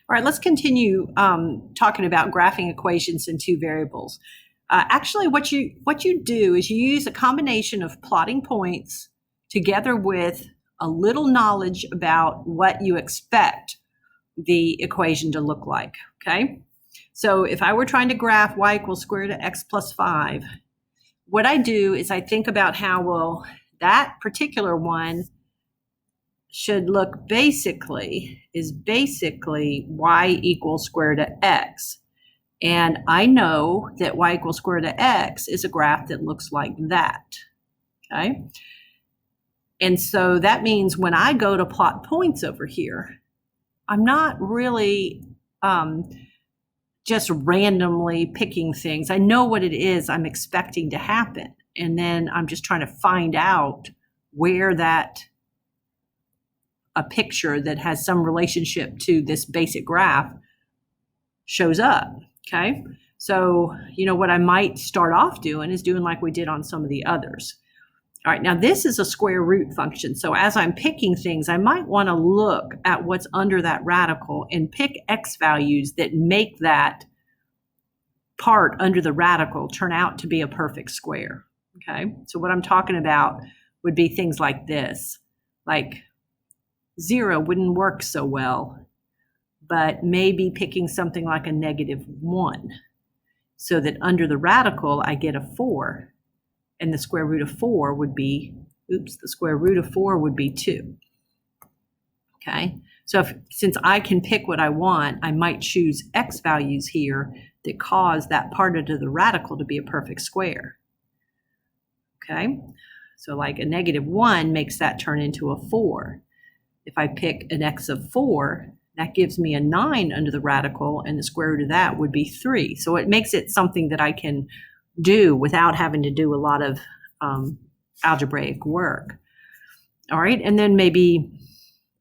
All right, let's continue talking about graphing equations in two variables. Actually, what you do is you use a combination of plotting points together with a little knowledge about what you expect the equation to look like, okay? So if I were trying to graph y equals square root of x plus 5, what I do is I think about how, well, that particular one should look basically y equals square root of x. And I know that y equals square root of x is a graph that looks like that, okay? And so that means when I go to plot points over here, I'm not really just randomly picking things. I know what it is I'm expecting to happen. And then I'm just trying to find out where a picture that has some relationship to this basic graph shows up, okay? So, what I might start off doing is doing like we did on some of the others. All right, now this is a square root function. So as I'm picking things, I might want to look at what's under that radical and pick x values that make that part under the radical turn out to be a perfect square, okay? So what I'm talking about would be things like this, like 0 wouldn't work so well, but maybe picking something like a -1, so that under the radical I get a 4, and the square root of 4 would be, the square root of 4 would be 2. Okay, so since I can pick what I want, I might choose x values here that cause that part under the radical to be a perfect square. Okay, so like a -1 makes that turn into a 4. If I pick an x of 4, that gives me a 9 under the radical, and the square root of that would be 3. So it makes it something that I can do without having to do a lot of algebraic work. All right, and then maybe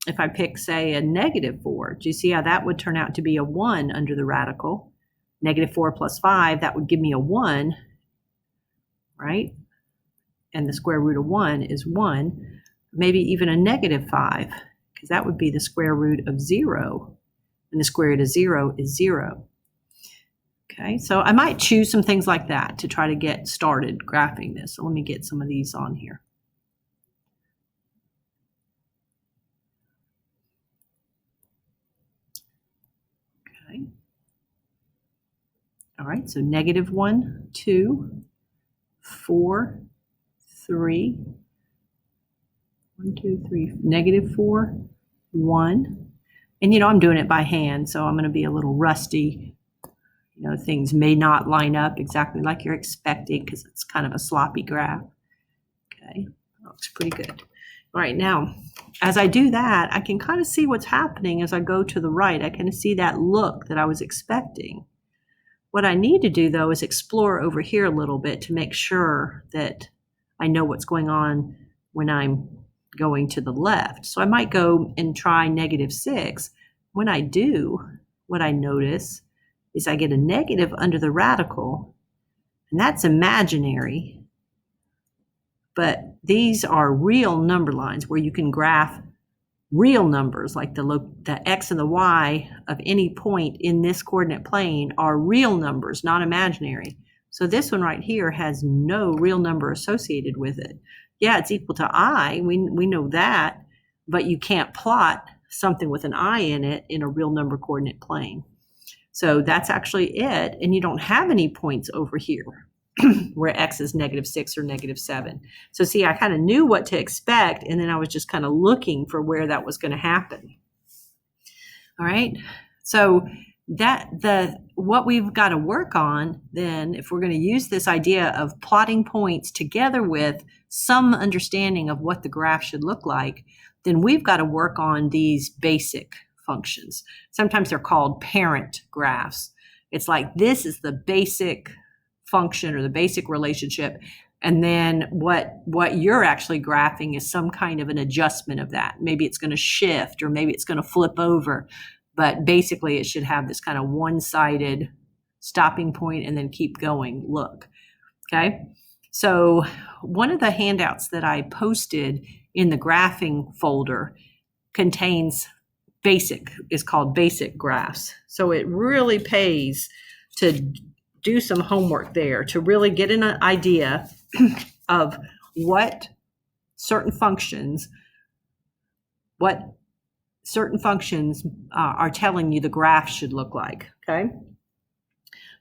if I pick, say, a -4, do you see how that would turn out to be a 1 under the radical? -4 plus 5, that would give me a 1, right? And the square root of 1 is 1. Maybe even a -5, because that would be the square root of 0, and the square root of 0 is 0. Okay, so I might choose some things like that to try to get started graphing this. So let me get some of these on here. Okay. All right, so -1, 2, 4, 3, 1, 2, 3, -4, 1. And I'm doing it by hand, so I'm going to be a little rusty. Things may not line up exactly like you're expecting because it's kind of a sloppy graph. Okay, that looks pretty good. All right, now, as I do that, I can kind of see what's happening as I go to the right. I kind of see that look that I was expecting. What I need to do, though, is explore over here a little bit to make sure that I know what's going on when I'm going to the left. So I might go and try -6. When I do, what I notice is I get a negative under the radical, and that's imaginary. But these are real number lines where you can graph real numbers, like the x and the y of any point in this coordinate plane are real numbers, not imaginary. So this one right here has no real number associated with it. Yeah, it's equal to I, we know that, but you can't plot something with an I in it in a real number coordinate plane. So that's actually it, and you don't have any points over here where x is -6 or -7. So see, I kind of knew what to expect, and then I was just kind of looking for where that was going to happen. All right, so what we've got to work on then, if we're going to use this idea of plotting points together with some understanding of what the graph should look like, then we've got to work on these basic functions. Sometimes they're called parent graphs. It's like this is the basic function or the basic relationship, and then what you're actually graphing is some kind of an adjustment of that. Maybe it's going to shift, or maybe it's going to flip over, but basically it should have this kind of one-sided stopping point and then keep going look. Okay, so one of the handouts that I posted in the graphing folder contains basic, is called basic graphs. So it really pays to do some homework there to really get an idea of what certain functions are telling you the graph should look like, okay?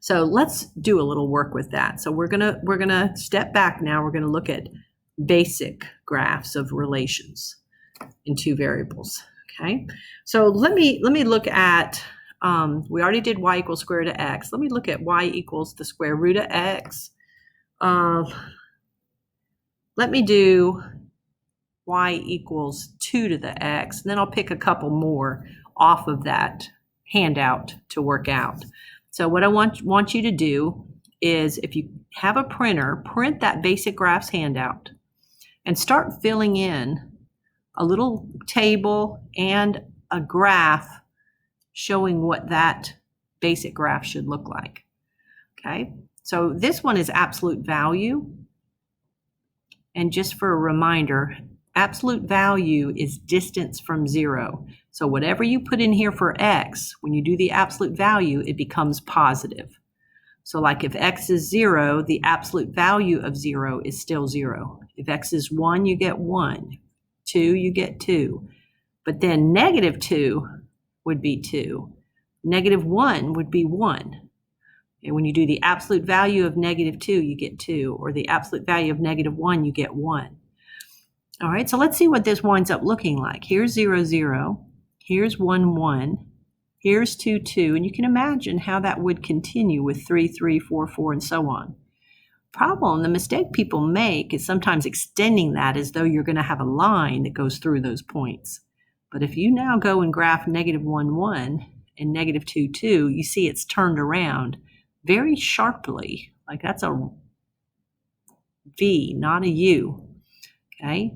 So let's do a little work with that. So we're gonna step back now. We're gonna look at basic graphs of relations in two variables, okay? So let me look at, we already did y equals square root of x. Let me look at y equals the square root of x. Let me do y equals 2 to the x, and then I'll pick a couple more off of that handout to work out. So what I want you to do is, if you have a printer, print that basic graphs handout and start filling in a little table and a graph showing what that basic graph should look like, okay? So this one is absolute value. And just for a reminder, absolute value is distance from 0. So whatever you put in here for x, when you do the absolute value, it becomes positive. So like if x is 0, the absolute value of 0 is still 0. If x is 1, you get 1. 2, you get 2. But then negative 2 would be 2. Negative 1 would be 1. And when you do the absolute value of negative 2, you get 2. Or the absolute value of negative 1, you get 1. All right, so let's see what this winds up looking like. Here's 0, 0. Here's 1, 1. Here's 2, 2. And you can imagine how that would continue with 3, 3, 4, 4, and so on. The mistake people make is sometimes extending that as though you're going to have a line that goes through those points. But if you now go and graph negative 1, 1 and negative 2, 2, you see it's turned around very sharply. Like that's a V, not a U. Okay?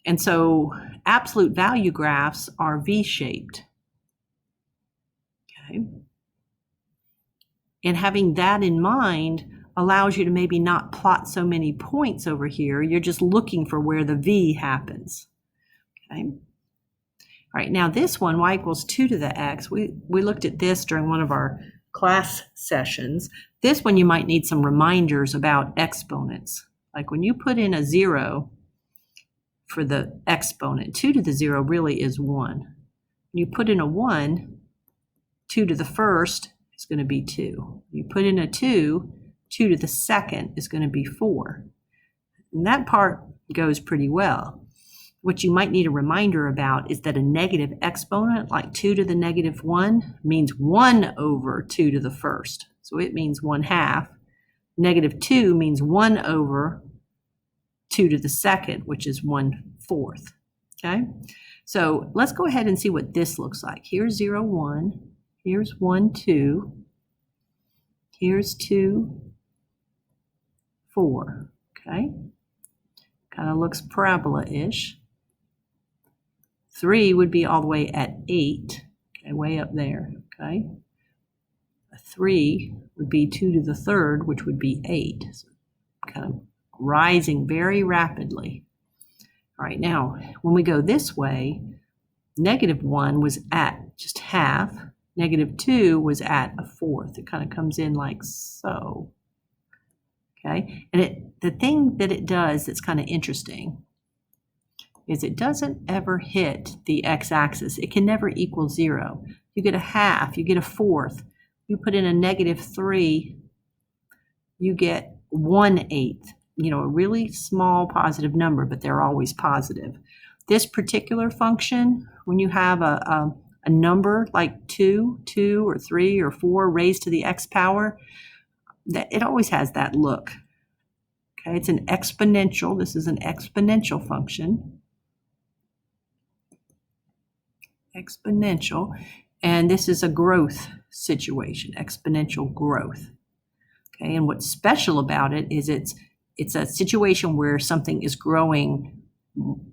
And so absolute value graphs are V-shaped. Okay? And having that in mind allows you to maybe not plot so many points over here. You're just looking for where the V happens. Okay? All right, now this one, y equals 2 to the x, we looked at this during one of our class sessions. This one you might need some reminders about exponents. Like when you put in a 0 for the exponent, 2 to the 0 really is 1. When you put in a 1, 2 to the first is going to be 2. You put in a 2, 2 to the second is going to be 4. And that part goes pretty well. What you might need a reminder about is that a negative exponent, like 2 to the negative 1, means 1 over 2 to the first. So it means 1/2. Negative 2 means 1 over 2 to the second, which is 1/4. Okay? So let's go ahead and see what this looks like. Here's 0, 1. Here's 1, 2. Here's 2, 4. Okay? Kind of looks parabola-ish. 3 would be all the way at 8, okay, way up there, okay? A 3 would be 2 to the third, which would be 8. So kind of rising very rapidly. All right, now, when we go this way, negative 1 was at just half. Negative 2 was at a fourth. It kind of comes in like so, okay? And the thing that it does that's kind of interesting is it doesn't ever hit the x-axis. It can never equal 0. You get a half, you get a fourth. You put in a negative 3, you get 1/8. You know, a really small positive number, but they're always positive. This particular function, when you have a number like 2 or 3 or 4 raised to the x power, that it always has that look. Okay, it's an exponential. This is an exponential function. Exponential, and this is a growth situation, exponential growth. Okay, and what's special about it is it's a situation where something is growing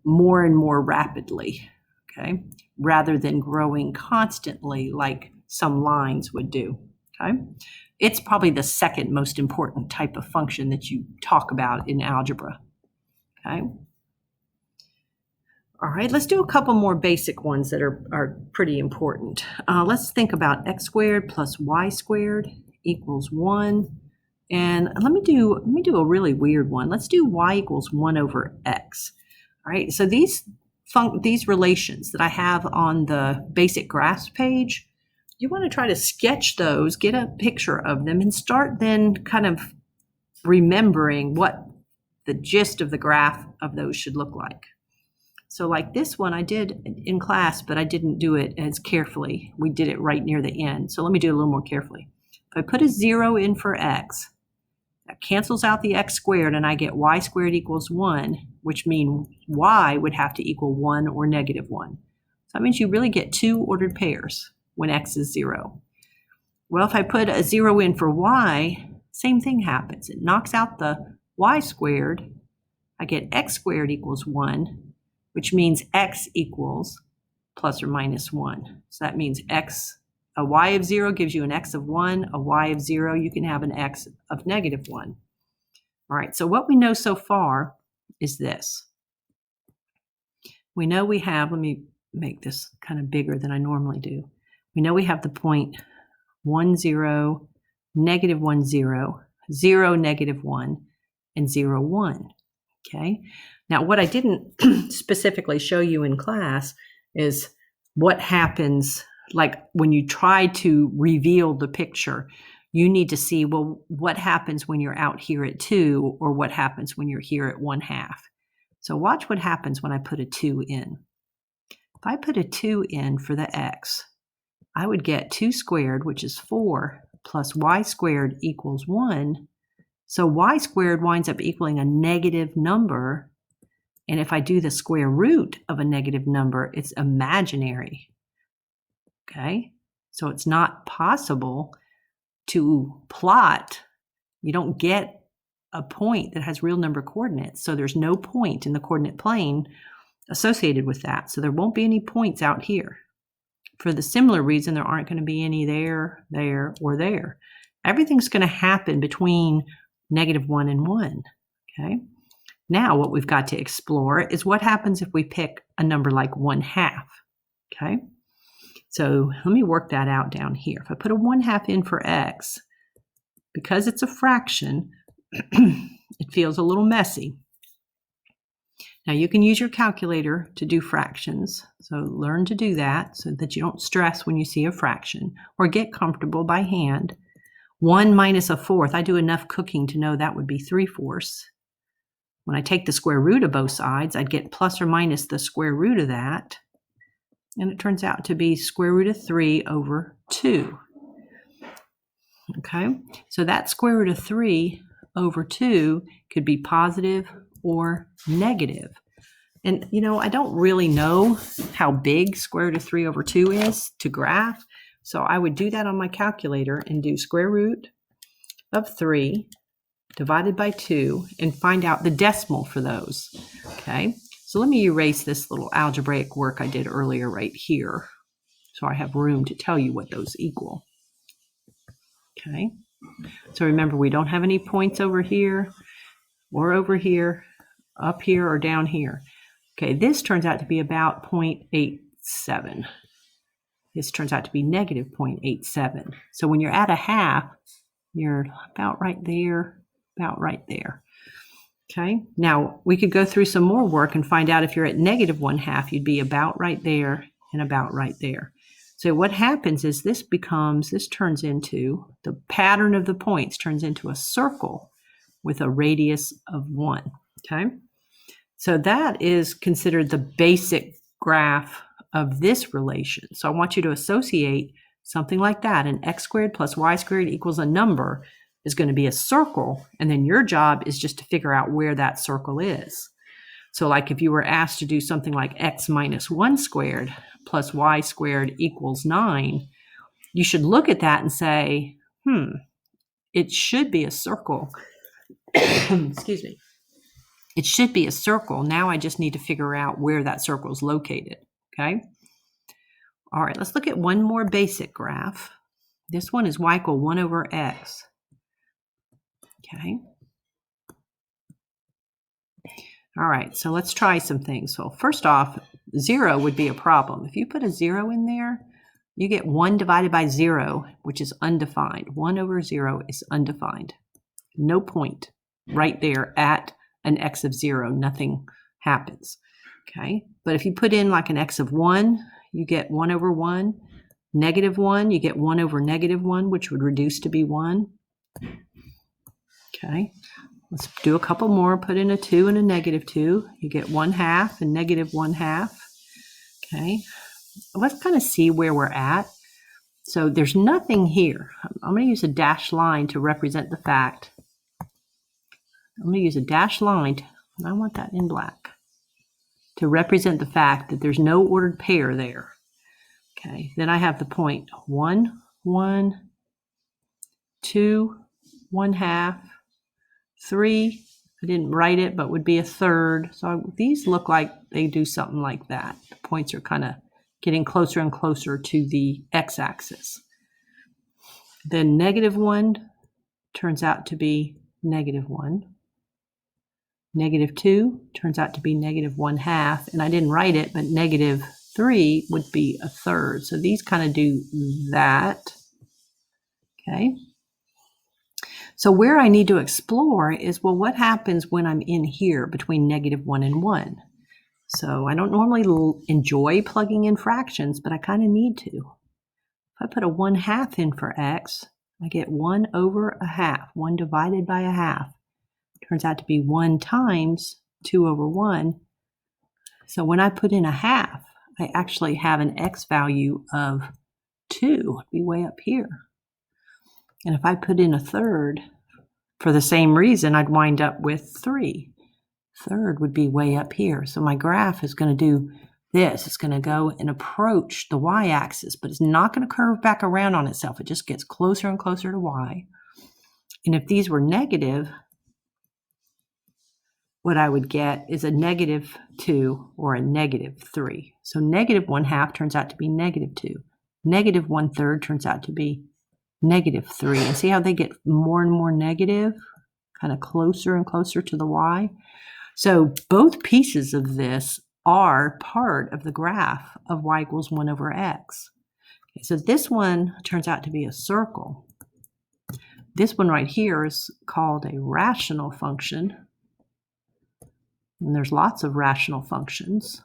more and more rapidly, okay, rather than growing constantly like some lines would do. Okay, it's probably the second most important type of function that you talk about in algebra. Okay. All right, let's do a couple more basic ones that are pretty important. Let's think about x squared plus y squared equals 1. And let me do a really weird one. Let's do y equals 1 over x. All right, so these relations that I have on the basic graphs page, you want to try to sketch those, get a picture of them, and start then kind of remembering what the gist of the graph of those should look like. So like this one I did in class, but I didn't do it as carefully. We did it right near the end. So let me do it a little more carefully. If I put a 0 in for x, that cancels out the x squared and I get y squared equals 1, which means y would have to equal 1 or negative 1. So that means you really get 2 ordered pairs when x is 0. Well, if I put a 0 in for y, same thing happens. It knocks out the y squared. I get x squared equals 1, which means x equals plus or minus 1. So that means a y of 0 gives you an x of 1, a y of 0, you can have an x of negative 1. All right, so what we know so far is this. We know we have, let me make this kind of bigger than I normally do. We know we have the point 1, 0, negative 1, 0, 0, negative 1, and 0, 1. Okay. Now, what I didn't specifically show you in class is what happens, like when you try to reveal the picture, you need to see, well, what happens when you're out here at 2 or what happens when you're here at 1/2. So watch what happens when I put a 2 in. If I put a 2 in for the x, I would get 2 squared, which is 4, plus y squared equals 1. So y squared winds up equaling a negative number. And if I do the square root of a negative number, it's imaginary. Okay? So it's not possible to plot. You don't get a point that has real number coordinates. So there's no point in the coordinate plane associated with that. So there won't be any points out here. For the similar reason, there aren't going to be any there, there, or there. Everything's going to happen between negative 1 and 1. Okay? Now what we've got to explore is what happens if we pick a number like 1/2. Okay? So let me work that out down here. If I put a 1/2 in for x, because it's a fraction, it feels a little messy. Now you can use your calculator to do fractions. So learn to do that so that you don't stress when you see a fraction, or get comfortable by hand. 1 minus a fourth, I do enough cooking to know that would be 3/4. When I take the square root of both sides, I'd get plus or minus the square root of that. And it turns out to be square root of 3 over 2. Okay, so that square root of 3 over 2 could be positive or negative. And, you know, I don't really know how big square root of 3 over 2 is to graph. So I would do that on my calculator and do square root of 3 divided by 2 and find out the decimal for those. Okay, so let me erase this little algebraic work I did earlier right here, so I have room to tell you what those equal. Okay, so remember, we don't have any points over here or over here, up here or down here. Okay, this turns out to be about 0.87. This turns out to be negative 0.87. So when you're at a half, you're about right there, about right there. Okay, now we could go through some more work and find out if you're at negative 1/2, you'd be about right there and about right there. So what happens is this turns into, the pattern of the points turns into a circle with a radius of 1. Okay, so that is considered the basic graph of this relation. So I want you to associate something like that. An x squared plus y squared equals a number is going to be a circle, and then your job is just to figure out where that circle is. So like if you were asked to do something like x minus 1 squared plus y squared equals 9, you should look at that and say, it should be a circle. Excuse me. It should be a circle. Now I just need to figure out where that circle is located. Okay. All right, let's look at one more basic graph. This one is y equal 1 over x. Okay. All right, so let's try some things. So first off, 0 would be a problem. If you put a 0 in there, you get 1 divided by 0, which is undefined. 1 over 0 is undefined. No point right there at an x of 0. Nothing happens. Okay, but if you put in like an x of 1, you get 1 over 1. Negative 1, you get 1 over negative 1, which would reduce to be 1. Okay, let's do a couple more. Put in a 2 and a negative 2. You get 1/2 and negative 1/2. Okay, let's kind of see where we're at. So there's nothing here. I'm going to use a dashed line to represent the fact. I'm going to use a dashed line. I want that in black to represent the fact that there's no ordered pair there. Okay, then I have the point 1, 1, 2, 1/2, 3. I didn't write it, but would be a third. So these look like they do something like that. The points are kind of getting closer and closer to the x-axis. Then negative 1 turns out to be negative 1. Negative 2 turns out to be negative 1/2. And I didn't write it, but negative 3 would be a third. So these kind of do that. Okay. So where I need to explore is, well, what happens when I'm in here between negative 1 and 1? So I don't normally enjoy plugging in fractions, but I kind of need to. If I put a 1/2 in for x, I get 1 over 1/2. 1 divided by 1/2. Turns out to be 1 times 2 over 1. So when I put in 1/2, I actually have an x value of 2. It'd be way up here. And if I put in a third, for the same reason, I'd wind up with 3. Third would be way up here. So my graph is going to do this. It's going to go and approach the y-axis, but it's not going to curve back around on itself. It just gets closer and closer to y. And if these were negative, what I would get is a negative 2 or a negative 3. So negative 1/2 turns out to be negative 2. Negative 1/3 turns out to be negative 3. And see how they get more and more negative, kind of closer and closer to the y? So both pieces of this are part of the graph of y equals 1 over x. Okay, so this one turns out to be a circle. This one right here is called a rational function. And there's lots of rational functions,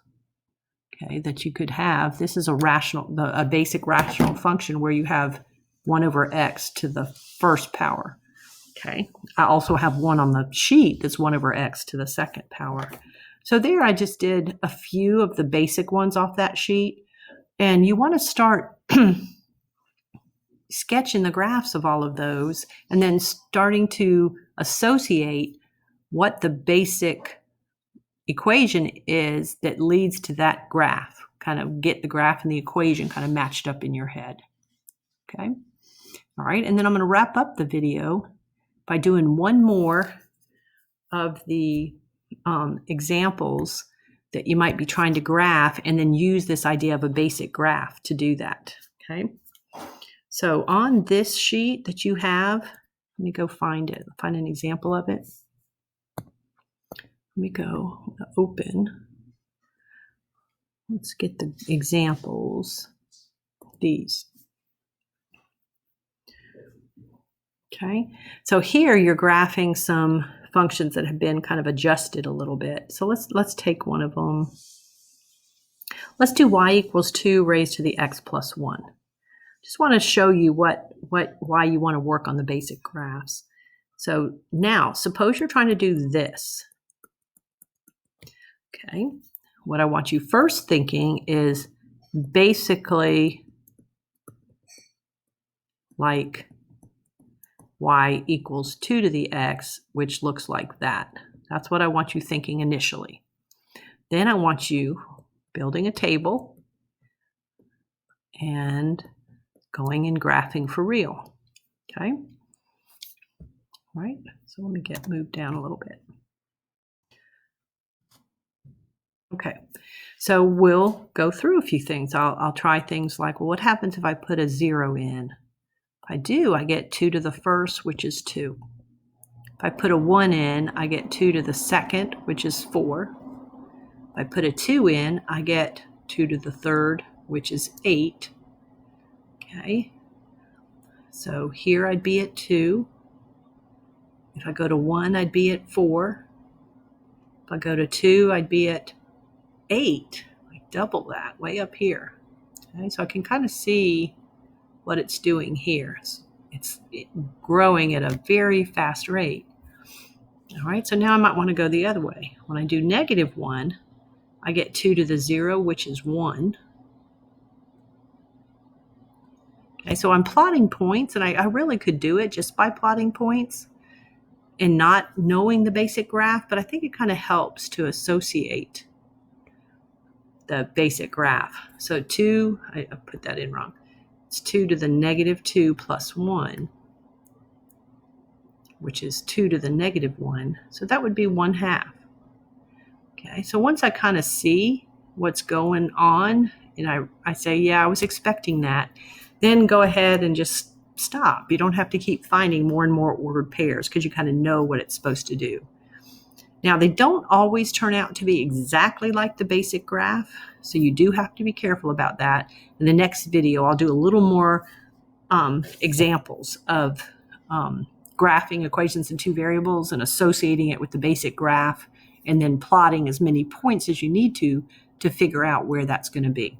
okay, that you could have. This is a basic rational function where you have 1 over x to the first power. Okay, I also have one on the sheet that's 1 over x to the second power. So there I just did a few of the basic ones off that sheet. And you want to start sketching the graphs of all of those and then starting to associate what the basic equation is that leads to that graph. Kind of get the graph and the equation kind of matched up in your head. Okay. All right. And then I'm going to wrap up the video by doing one more of the examples that you might be trying to graph, and then use this idea of a basic graph to do that. Okay. So on this sheet that you have, let me go find an example of it. Let me go open. Let's get the examples. These. Okay, so here you're graphing some functions that have been kind of adjusted a little bit. So let's take one of them. Let's do y equals 2 raised to the x plus 1. Just want to show you why you want to work on the basic graphs. So now, suppose you're trying to do this. Okay, what I want you first thinking is basically like y equals 2 to the x, which looks like that. That's what I want you thinking initially. Then I want you building a table and going and graphing for real. Okay? All right, so let me get moved down a little bit. Okay, so we'll go through a few things. I'll try things like, well, what happens if I put a 0 in? If I do, I get 2 to the first, which is 2. If I put a 1 in, I get 2 to the second, which is 4. If I put a 2 in, I get 2 to the third, which is 8. Okay, so here I'd be at 2. If I go to 1, I'd be at 4. If I go to 2, I'd be at 8. Like double that, way up here. Okay, so I can kind of see what it's doing here. It's growing at a very fast rate. All right, so now I might want to go the other way. When I do -1, I get 2 to the 0, which is 1. Okay, so I'm plotting points, and I really could do it just by plotting points and not knowing the basic graph, but I think it kind of helps to associate the basic graph. So 2, I put that in wrong. It's 2 to the -2 plus 1, which is 2 to the -1. So that would be 1/2. Okay, so once I kind of see what's going on, and I say, yeah, I was expecting that, then go ahead and just stop. You don't have to keep finding more and more ordered pairs because you kind of know what it's supposed to do. Now, they don't always turn out to be exactly like the basic graph, so you do have to be careful about that. In the next video, I'll do a little more examples of graphing equations in two variables and associating it with the basic graph, and then plotting as many points as you need to figure out where that's going to be.